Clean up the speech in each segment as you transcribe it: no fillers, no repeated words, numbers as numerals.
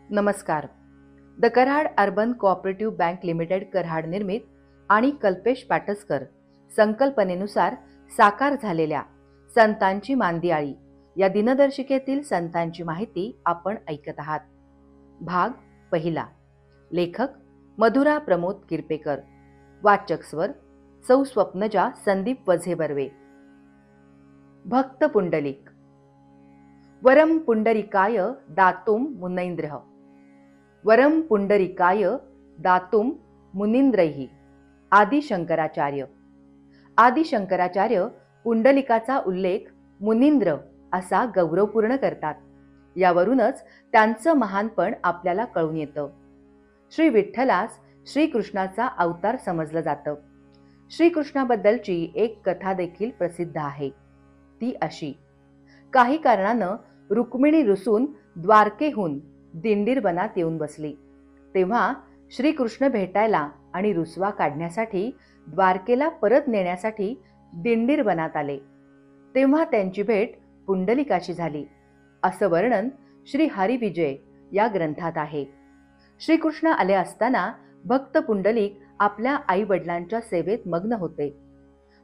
नमस्कार. The Karad urban cooperative bank limited Karad निर्मित आणि कल्पेश पाटसकर संकल्पनेनुसार साकार झालेल्या संतांची मांदियाळी या दिनदर्शिकेतील संतांची माहिती आपण ऐकत आहात. भाग पहिला. लेखक मधुरा प्रमोद किरपेकर. वाचक स्वर सौ स्वप्नजा संदीप वझे बर्वे. भक्त पुंडलिक. वरम पुंडरिकाय दातुम मुनैंद्रः. वरम पुंडरिकाय दातुम मुनींद्रैहि. आदि शंकराचार्य. आदि शंकराचार्य पुंडलिकाचा उल्लेख मुनींद्र असा गौरवपूर्ण करतात. यावरूनच त्यांचं महानपण आपल्याला कळून येतं. श्री विठ्ठलास श्रीकृष्णाचा अवतार समजलं जातं. श्रीकृष्णाबद्दलची एक कथा देखील प्रसिद्ध आहे. ती अशी: काही कारणानं रुक्मिणी रुसून द्वारकेहून दिंडीर वनात येऊन बसली. तेव्हा श्रीकृष्ण भेटायला आणि रुसवा काढण्यासाठी द्वारकेला परत नेण्यासाठी दिंडीर वनात आले. तेव्हा त्यांची भेट पुंडलिकाशी झाली, असं वर्णन श्री हरिविजय या ग्रंथात आहे. श्रीकृष्ण आले असताना भक्त पुंडलिक आपल्या आई वडिलांच्या सेवेत मग्न होते.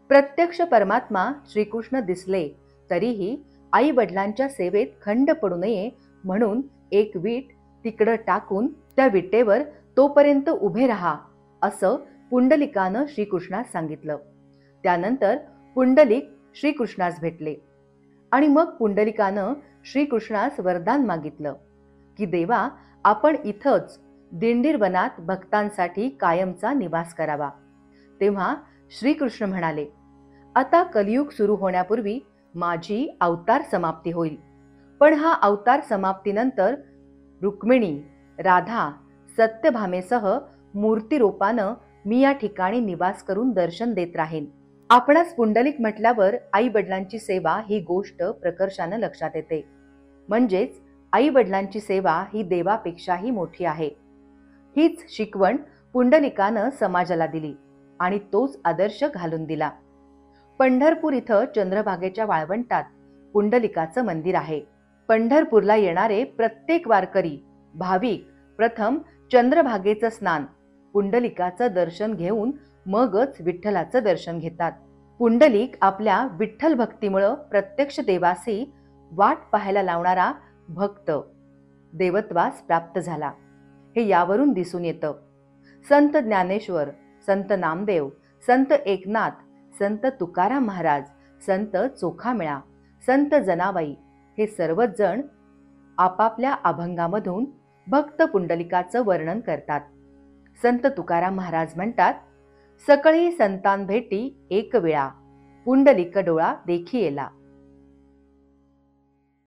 प्रत्यक्ष परमात्मा श्रीकृष्ण दिसले तरीही आई वडिलांच्या सेवेत खंड पडू नये म्हणून एक वीट तिकडं टाकून त्या विटेवर तोपर्यंत उभे राहा असं पुंडलिकानं श्रीकृष्णास सांगितलं. त्यानंतर पुंडलिक श्रीकृष्णास भेटले आणि मग पुंडलिकानं श्रीकृष्णास वरदान मागितलं की देवा, आपण इथंच दिंडीर वनात भक्तांसाठी कायमचा निवास करावा. तेव्हा श्रीकृष्ण म्हणाले, आता कलियुग सुरू होण्यापूर्वी माझी अवतार समाप्ती होईल. पण हा अवतार समाप्तीनंतर रुक्मिणी, राधा, सत्यभामेसह मूर्तिरूपानं मी या ठिकाणी निवास करून दर्शन देत राहीन. आपणास पुंडलिक म्हटल्यावर आई वडिलांची सेवा ही गोष्ट प्रकर्षानं लक्षात येते. म्हणजेच आई वडिलांची सेवा ही देवापेक्षाही मोठी आहे. हीच शिकवण पुंडलिकानं समाजाला दिली आणि तोच आदर्श घालून दिला. पंढरपूर इथं चंद्रभागेच्या वाळवंटात पुंडलिकाचं मंदिर आहे. पंढरपूरला येणारे प्रत्येक वारकरी भाविक प्रथम चंद्रभागेचं स्नान, पुंडलिकाचं दर्शन घेऊन मगच विठ्ठलाचं दर्शन घेतात. पुंडलिक आपल्या विठ्ठल भक्तीमुळं प्रत्यक्ष देवासी वाट पाहायला लावणारा भक्त देवत्वास प्राप्त झाला, हे यावरून दिसून येतं. संत ज्ञानेश्वर, संत नामदेव, संत एकनाथ, संत तुकाराम महाराज, संत चोखामेळा, संत जनाबाई हे सर्वच जण आपापल्या अभंगामधून भक्त पुंडलिकाचं वर्णन करतात. संत तुकाराम महाराज म्हणतात, सकळी संतान भेटी एक वेळा, पुंडलिक डोळा देखी येला.